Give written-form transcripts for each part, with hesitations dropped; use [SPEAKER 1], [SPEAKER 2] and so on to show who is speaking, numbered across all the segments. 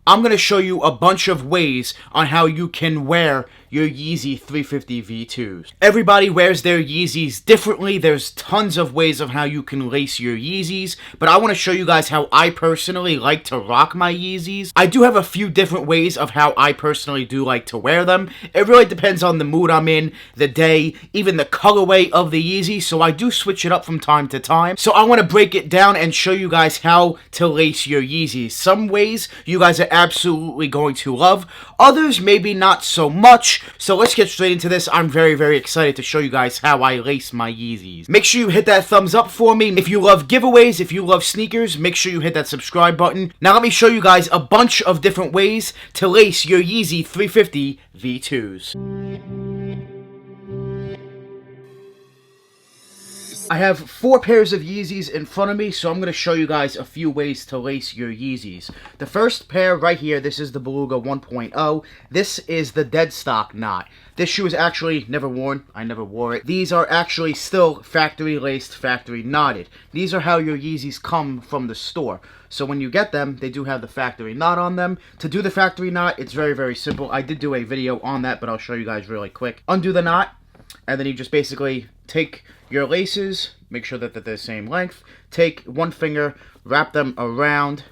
[SPEAKER 1] I'm going to show you a bunch of ways on how you can wear your Yeezy 350 V2s. Everybody wears their Yeezys differently. There's tons of ways of how you can lace your Yeezys, but I want to show you guys how I personally like to rock my Yeezys. I do have a few different ways of how I personally do like to wear them. It really depends on the mood I'm in, the day, even the colorway of the Yeezy, so I do switch it up from time to time. So I want to break it down and show you guys how to lace your Yeezys. Some ways you guys are absolutely going to love, others maybe not so much. So let's get straight into this. I'm very, very excited to show you guys how I lace my Yeezys. Make sure you hit that thumbs up for me. If you love giveaways, if you love sneakers, make sure you hit that subscribe button. Now let me show you guys a bunch of different ways to lace your Yeezy 350 V2s. I have 4 pairs of Yeezys in front of me, so I'm going to show you guys a few ways to lace your Yeezys. The first pair right here, this is the Beluga 1.0. This is the dead stock knot. This shoe is actually never worn. I never wore it. These are actually still factory laced, factory knotted. These are how your Yeezys come from the store. So when you get them, they do have the factory knot on them. To do the factory knot, it's very, very simple. I did do a video on that, but I'll show you guys really quick. Undo the knot, and then you just basically take your laces, make sure that they're the same length, take one finger, wrap them around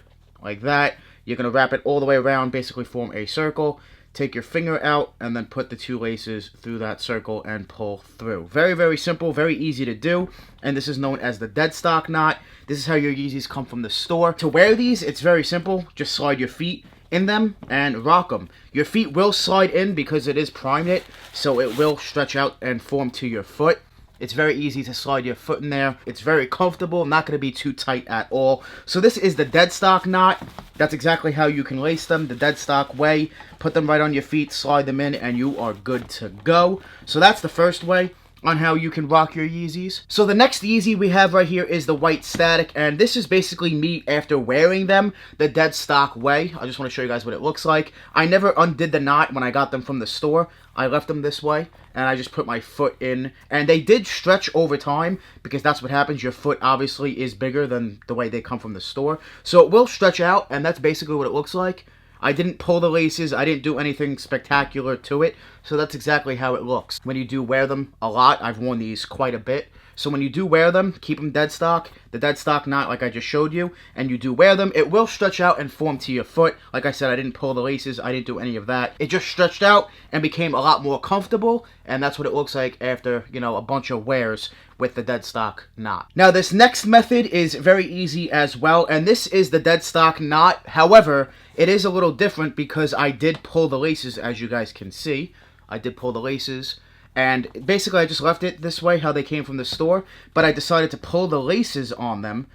[SPEAKER 1] like that. You're going to wrap it all the way around, basically form a circle. Take your finger out and then put the 2 laces through that circle and pull through. Very, very simple, very easy to do, and this is known as the dead stock knot. This is how your Yeezys come from the store. To wear these, it's very simple. Just slide your feet in them and rock them. Your feet will slide in because it is prime knit, so it will stretch out and form to your foot. It's very easy to slide your foot in there. It's very comfortable, not going to be too tight at all. So this is the dead stock knot. That's exactly how you can lace them, the dead stock way. Put them right on your feet, slide them in, and you are good to go. So that's the first way on how you can rock your Yeezys. So the next Yeezy we have right here is the white static, and this is basically me after wearing them the dead stock way. I just want to show you guys what it looks like. I never undid the knot when I got them from the store. I left them this way, and I just put my foot in, and they did stretch over time, because that's what happens. Your foot obviously is bigger than the way they come from the store, so it will stretch out, and that's basically what it looks like. I didn't pull the laces, I didn't do anything spectacular to it, so that's exactly how it looks. When you do wear them a lot, I've worn these quite a bit, so when you do wear them, keep them dead stock, the dead stock knot like I just showed you, and you do wear them, it will stretch out and form to your foot. Like I said, I didn't pull the laces, I didn't do any of that. It just stretched out and became a lot more comfortable, and that's what it looks like after, you know, a bunch of wears with the dead stock knot. Now this next method is very easy as well, and this is the dead stock knot. However, it is a little different because I did pull the laces, as you guys can see. I did pull the laces, and basically I just left it this way, how they came from the store, but I decided to pull the laces on them.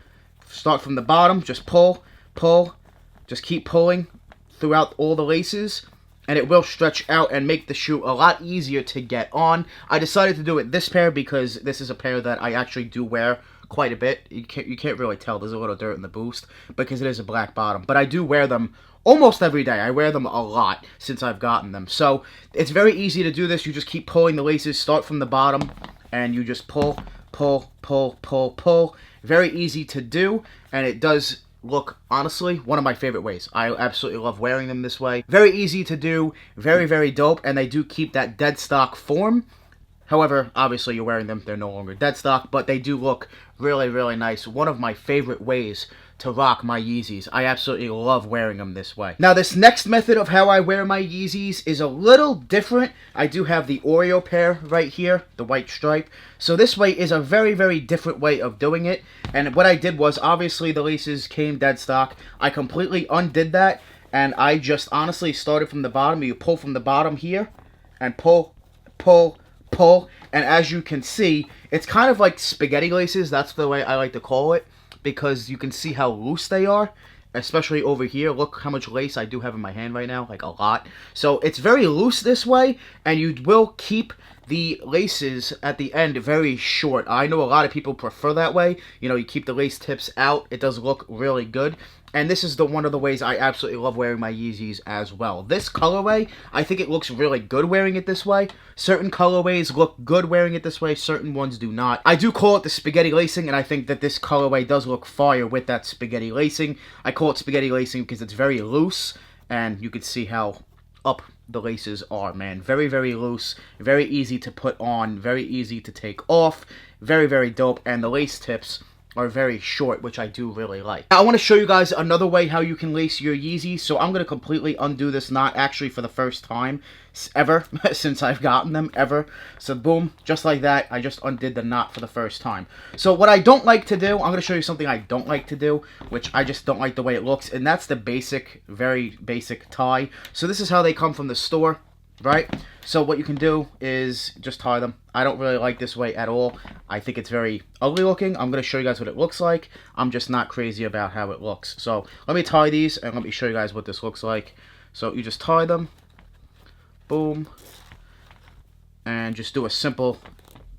[SPEAKER 1] Start from the bottom, just pull, pull, just keep pulling throughout all the laces, and it will stretch out and make the shoe a lot easier to get on. I decided to do it this pair because this is a pair that I actually do wear quite a bit. You can't really tell, there's a little dirt in the boost because it is a black bottom, but I do wear them almost every day. I wear them a lot since I've gotten them. So it's very easy to do this. You just keep pulling the laces, start from the bottom, and you just pull, pull, pull, pull, pull. Very easy to do, and it does look, honestly, one of my favorite ways. I absolutely love wearing them this way. Very easy to do, very, very dope, and they do keep that dead stock form. However, obviously you're wearing them, they're no longer dead stock, but they do look really, really nice. One of my favorite ways to rock my Yeezys. I absolutely love wearing them this way. Now this next method of how I wear my Yeezys is a little different. I do have the Oreo pair right here, the white stripe. So this way is a very, very different way of doing it. And what I did was, obviously the laces came dead stock. I completely undid that, and I just honestly started from the bottom. You pull from the bottom here, and pull, pull, pull, and as you can see, it's kind of like spaghetti laces. That's the way I like to call it, because you can see how loose they are, especially over here. Look how much lace I do have in my hand right now, like a lot. So it's very loose this way, and you will keep the laces at the end very short. I know a lot of people prefer that way. You know, you keep the lace tips out. It does look really good. And this is one of the ways I absolutely love wearing my Yeezys as well. This colorway, I think it looks really good wearing it this way. Certain colorways look good wearing it this way, certain ones do not. I do call it the spaghetti lacing, and I think that this colorway does look fire with that spaghetti lacing. I call it spaghetti lacing because it's very loose, and you can see how up the laces are, man. Very, very loose, very easy to put on, very easy to take off, very, very dope, and the lace tips are very short, which I do really like. Now, I want to show you guys another way how you can lace your Yeezys, so I'm going to completely undo this knot, actually for the first time ever, since I've gotten them, ever. So boom, just like that, I just undid the knot for the first time. So what I don't like to do, I'm going to show you something I don't like to do, which I just don't like the way it looks, and that's the basic, very basic tie. So this is how they come from the store, right? So what you can do is just tie them. I don't really like this way at all. I think it's very ugly looking. I'm going to show you guys what it looks like. I'm just not crazy about how it looks. So let me tie these and let me show you guys what this looks like. So you just tie them. Boom. And just do a simple,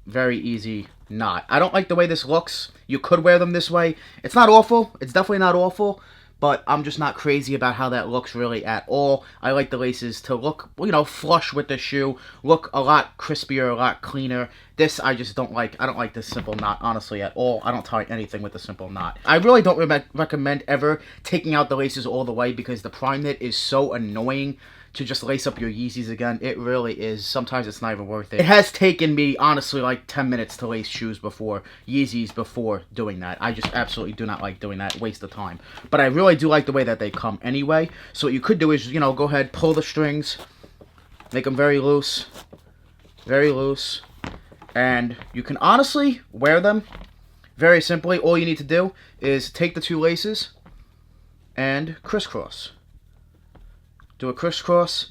[SPEAKER 1] very easy knot. I don't like the way this looks. You could wear them this way. It's not awful. It's definitely not awful. But I'm just not crazy about how that looks really at all. I like the laces to look, you know, flush with the shoe. Look a lot crispier, a lot cleaner. This I just don't like. I don't like this simple knot, honestly, at all. I don't tie anything with a simple knot. I really don't recommend ever taking out the laces all the way because the prime knit is so annoying to just lace up your Yeezys again. It really is. Sometimes it's not even worth it. It has taken me, honestly, like 10 minutes to lace shoes before, Yeezys before doing that. I just absolutely do not like doing that. Waste of time. But I really do like the way that they come anyway. So what you could do is, you know, go ahead, pull the strings, make them very loose, and you can honestly wear them very simply. All you need to do is take the two laces and crisscross. Do a crisscross,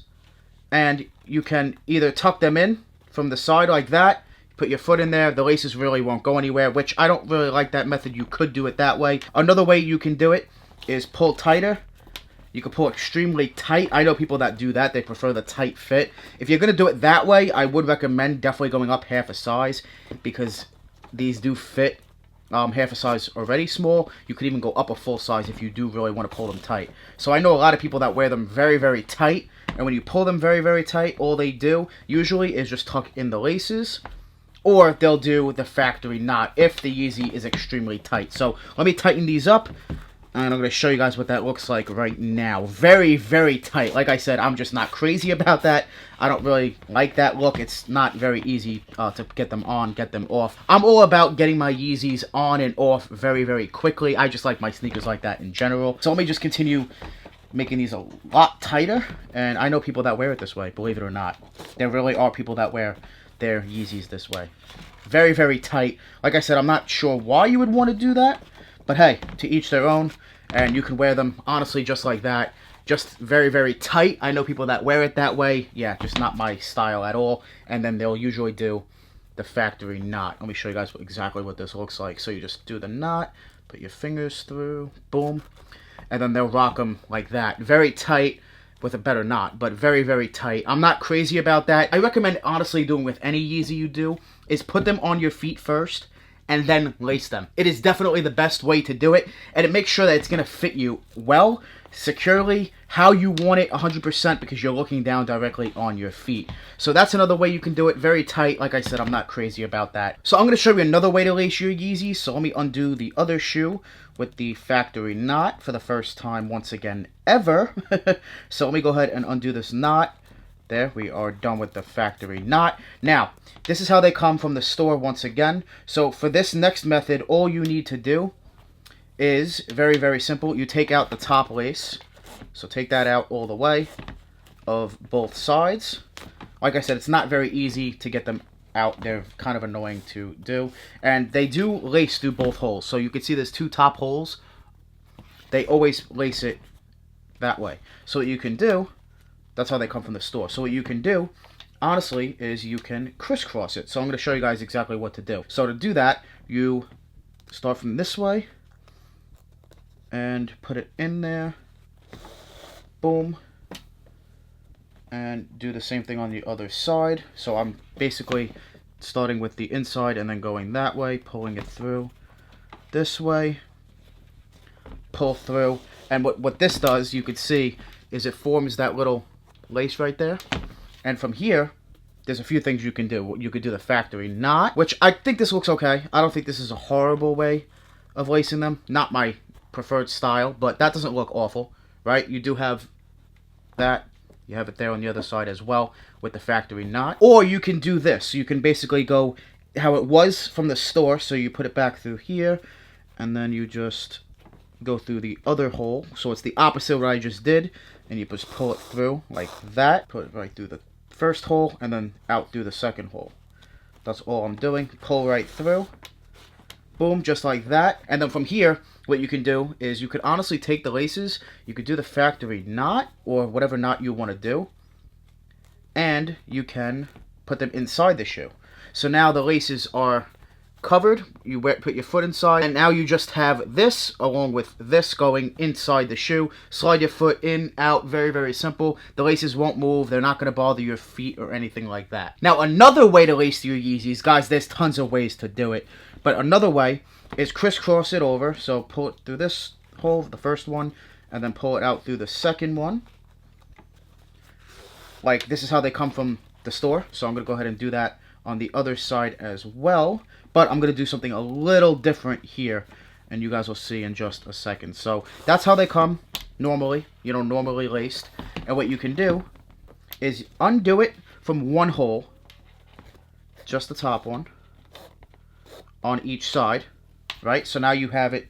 [SPEAKER 1] and you can either tuck them in from the side like that, put your foot in there, the laces really won't go anywhere, which I don't really like that method. You could do it that way. Another way you can do it is pull tighter. You can pull extremely tight. I know people that do that. They prefer the tight fit. If you're going to do it that way, I would recommend definitely going up half a size because these do fit half a size already small. You could even go up a full size if you do really want to pull them tight. So I know a lot of people that wear them very, very tight, and when you pull them very, very tight, all they do usually is just tuck in the laces, or they'll do the factory knot if the Yeezy is extremely tight. So let me tighten these up, and I'm going to show you guys what that looks like right now. Very, very tight. Like I said, I'm just not crazy about that. I don't really like that look. It's not very easy to get them on, get them off. I'm all about getting my Yeezys on and off very, very quickly. I just like my sneakers like that in general. So let me just continue making these a lot tighter. And I know people that wear it this way, believe it or not. There really are people that wear their Yeezys this way. Very, very tight. Like I said, I'm not sure why you would want to do that. But hey, to each their own, and you can wear them, honestly, just like that. Just very, very tight. I know people that wear it that way. Yeah, just not my style at all. And then they'll usually do the factory knot. Let me show you guys exactly what this looks like. So you just do the knot, put your fingers through, boom, and then they'll rock them like that. Very tight with a better knot, but very, very tight. I'm not crazy about that. I recommend, honestly, doing with any Yeezy you do, is put them on your feet first, and then lace them. It is definitely the best way to do it, and it makes sure that it's going to fit you well, securely, how you want it 100% because you're looking down directly on your feet. So that's another way you can do it, very tight. Like I said, I'm not crazy about that. So I'm going to show you another way to lace your Yeezys. So let me undo the other shoe with the factory knot for the first time once again ever. So let me go ahead and undo this knot. There, we are done with the factory knot. Now, this is how they come from the store once again. So for this next method, all you need to do is very, very simple. You take out the top lace. So take that out all the way of both sides. Like I said, it's not very easy to get them out. They're kind of annoying to do. And they do lace through both holes. So you can see there's two top holes. They always lace it that way. So what you can do, that's how they come from the store. So what you can do, honestly, is you can crisscross it. So I'm going to show you guys exactly what to do. So to do that, you start from this way and put it in there. Boom. And do the same thing on the other side. So I'm basically starting with the inside and then going that way, pulling it through this way, pull through. And what this does, you could see, is it forms that little lace right there. And from here, there's a few things you can do. You could do the factory knot, which I think this looks okay. I don't think this is a horrible way of lacing them. Not my preferred style, but that doesn't look awful, right? You do have that. You have it there on the other side as well with the factory knot. Or you can do this. You can basically go how it was from the store. So you put it back through here, and then you just go through the other hole. So it's the opposite of what I just did. And you just pull it through like that. Put it right through the first hole and then out through the second hole. That's all I'm doing. Pull right through. Boom, just like that. And then from here, what you can do is you could honestly take the laces. You could do the factory knot or whatever knot you want to do. And you can put them inside the shoe. So now the laces are covered. You put your foot inside. And now you just have this along with this going inside the shoe. Slide your foot in, out. Very, very simple. The laces won't move. They're not going to bother your feet or anything like that. Now, another way to lace your Yeezys, guys, there's tons of ways to do it. But another way is crisscross it over. So pull it through this hole, the first one, and then pull it out through the second one. Like, this is how they come from the store. So I'm going to go ahead and do that on the other side as well. But I'm going to do something a little different here. And you guys will see in just a second. So that's how they come normally. You know, normally laced. And what you can do is undo it from one hole. Just the top one. On each side, right? So now you have it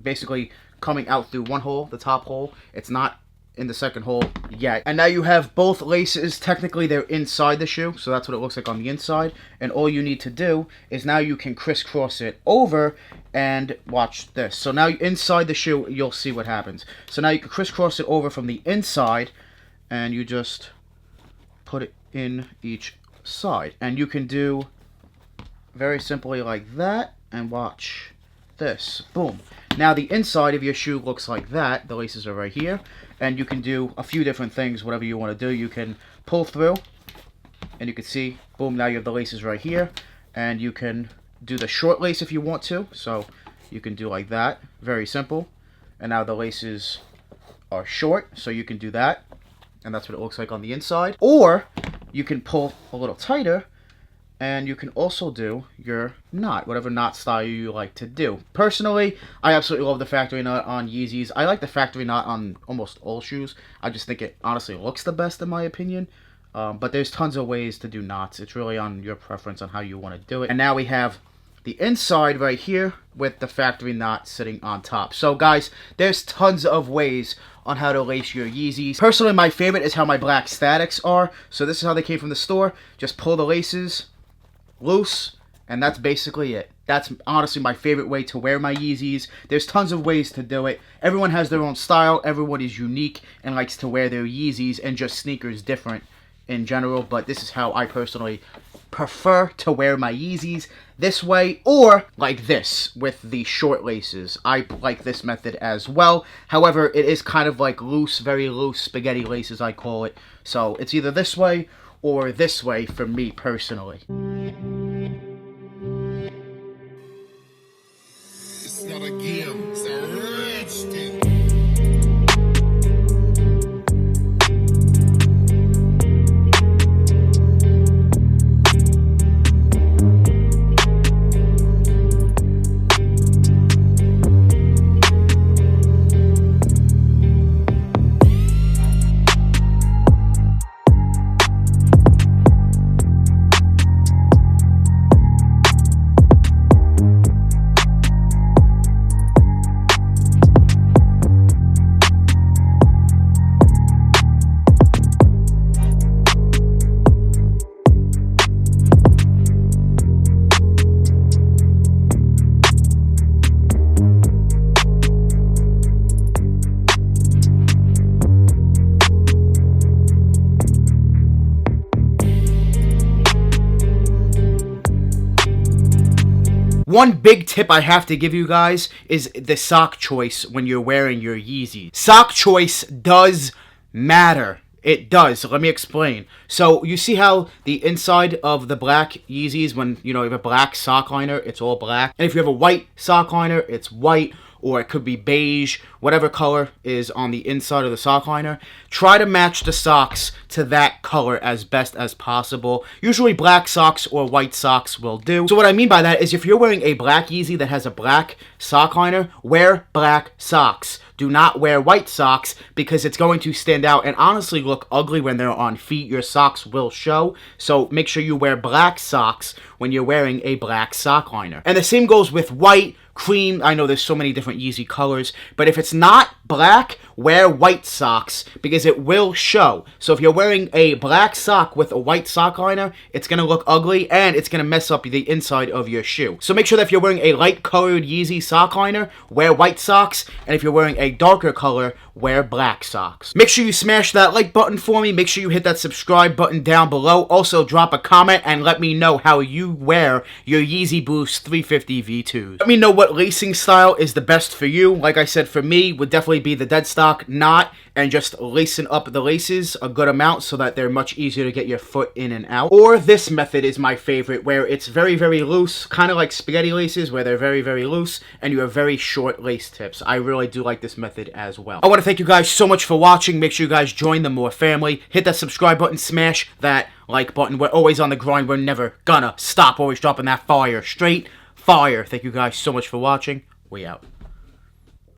[SPEAKER 1] basically coming out through one hole, the top hole. It's not in the second hole yet. And now you have both laces. Technically, they're inside the shoe, so that's what it looks like on the inside. And all you need to do is now you can crisscross it over and watch this. So now inside the shoe, you'll see what happens. So now you can crisscross it over from the inside, and you just put it in each side. And you can do very simply like that, and watch this. Boom. Now the inside of your shoe looks like that. The laces are right here, and you can do a few different things, whatever you want to do. You can pull through, and you can see, boom, now you have the laces right here, and you can do the short lace if you want to. So you can do like that. Very simple. And now the laces are short, so you can do that, and that's what it looks like on the inside. Or you can pull a little tighter, and you can also do your knot, whatever knot style you like to do. Personally, I absolutely love the factory knot on Yeezys. I like the factory knot on almost all shoes. I just think it honestly looks the best in my opinion. But there's tons of ways to do knots. It's really on your preference on how you want to do it. And now we have the inside right here with the factory knot sitting on top. So guys, there's tons of ways on how to lace your Yeezys. Personally, my favorite is how my black statics are. So this is how they came from the store. Just pull the laces loose, and that's basically it. That's honestly my favorite way to wear my Yeezys. There's tons of ways to do it. Everyone has their own style. Everyone is unique and likes to wear their Yeezys and just sneakers different in general. But this is how I personally prefer to wear my Yeezys, this way or like this with the short laces. I like this method as well. However, it is kind of like loose, very loose spaghetti laces, I call it. So it's either this way or this way for me personally.
[SPEAKER 2] It's not a game, it's a rich thing.
[SPEAKER 1] One big tip I have to give you guys is the sock choice when you're wearing your Yeezys. Sock choice does matter. It does. So let me explain. So you see how the inside of the black Yeezys, when you have a black sock liner, it's all black. And if you have a white sock liner, it's white, or it could be beige, whatever color is on the inside of the sock liner. Try to match the socks to that color as best as possible. Usually black socks or white socks will do. So what I mean by that is if you're wearing a black Yeezy that has a black sock liner, wear black socks. do not wear white socks because it's going to stand out and honestly look ugly when they're on feet. Your socks will show. So make sure you wear black socks when you're wearing a black sock liner. And the same goes with white, cream. I know there's so many different Yeezy colors, but if it's not black, wear white socks because it will show. So if you're wearing a black sock with a white sock liner, it's going to look ugly and it's going to mess up the inside of your shoe. So make sure that if you're wearing a light colored Yeezy sock liner, wear white socks, and if you're wearing a darker color, wear black socks. Make sure you smash that like button for me. Make sure you hit that subscribe button down below. Also drop a comment and let me know how you wear your Yeezy Boost 350 V2s. Let me know what lacing style is the best for you. Like I said, for me, would definitely be the dead stock knot and just lacing up the laces a good amount so that they're much easier to get your foot in and out. Or this method is my favorite, where it's very, very loose, kind of like spaghetti laces, where they're very, very loose, and you have very short lace tips. I really do like this method as well. I want to thank you guys so much for watching. Make sure you guys join the More family. Hit that subscribe button, smash that like button. We're always on the grind. We're never gonna stop. Always dropping that fire. Straight fire. Thank you guys so much for watching. We out.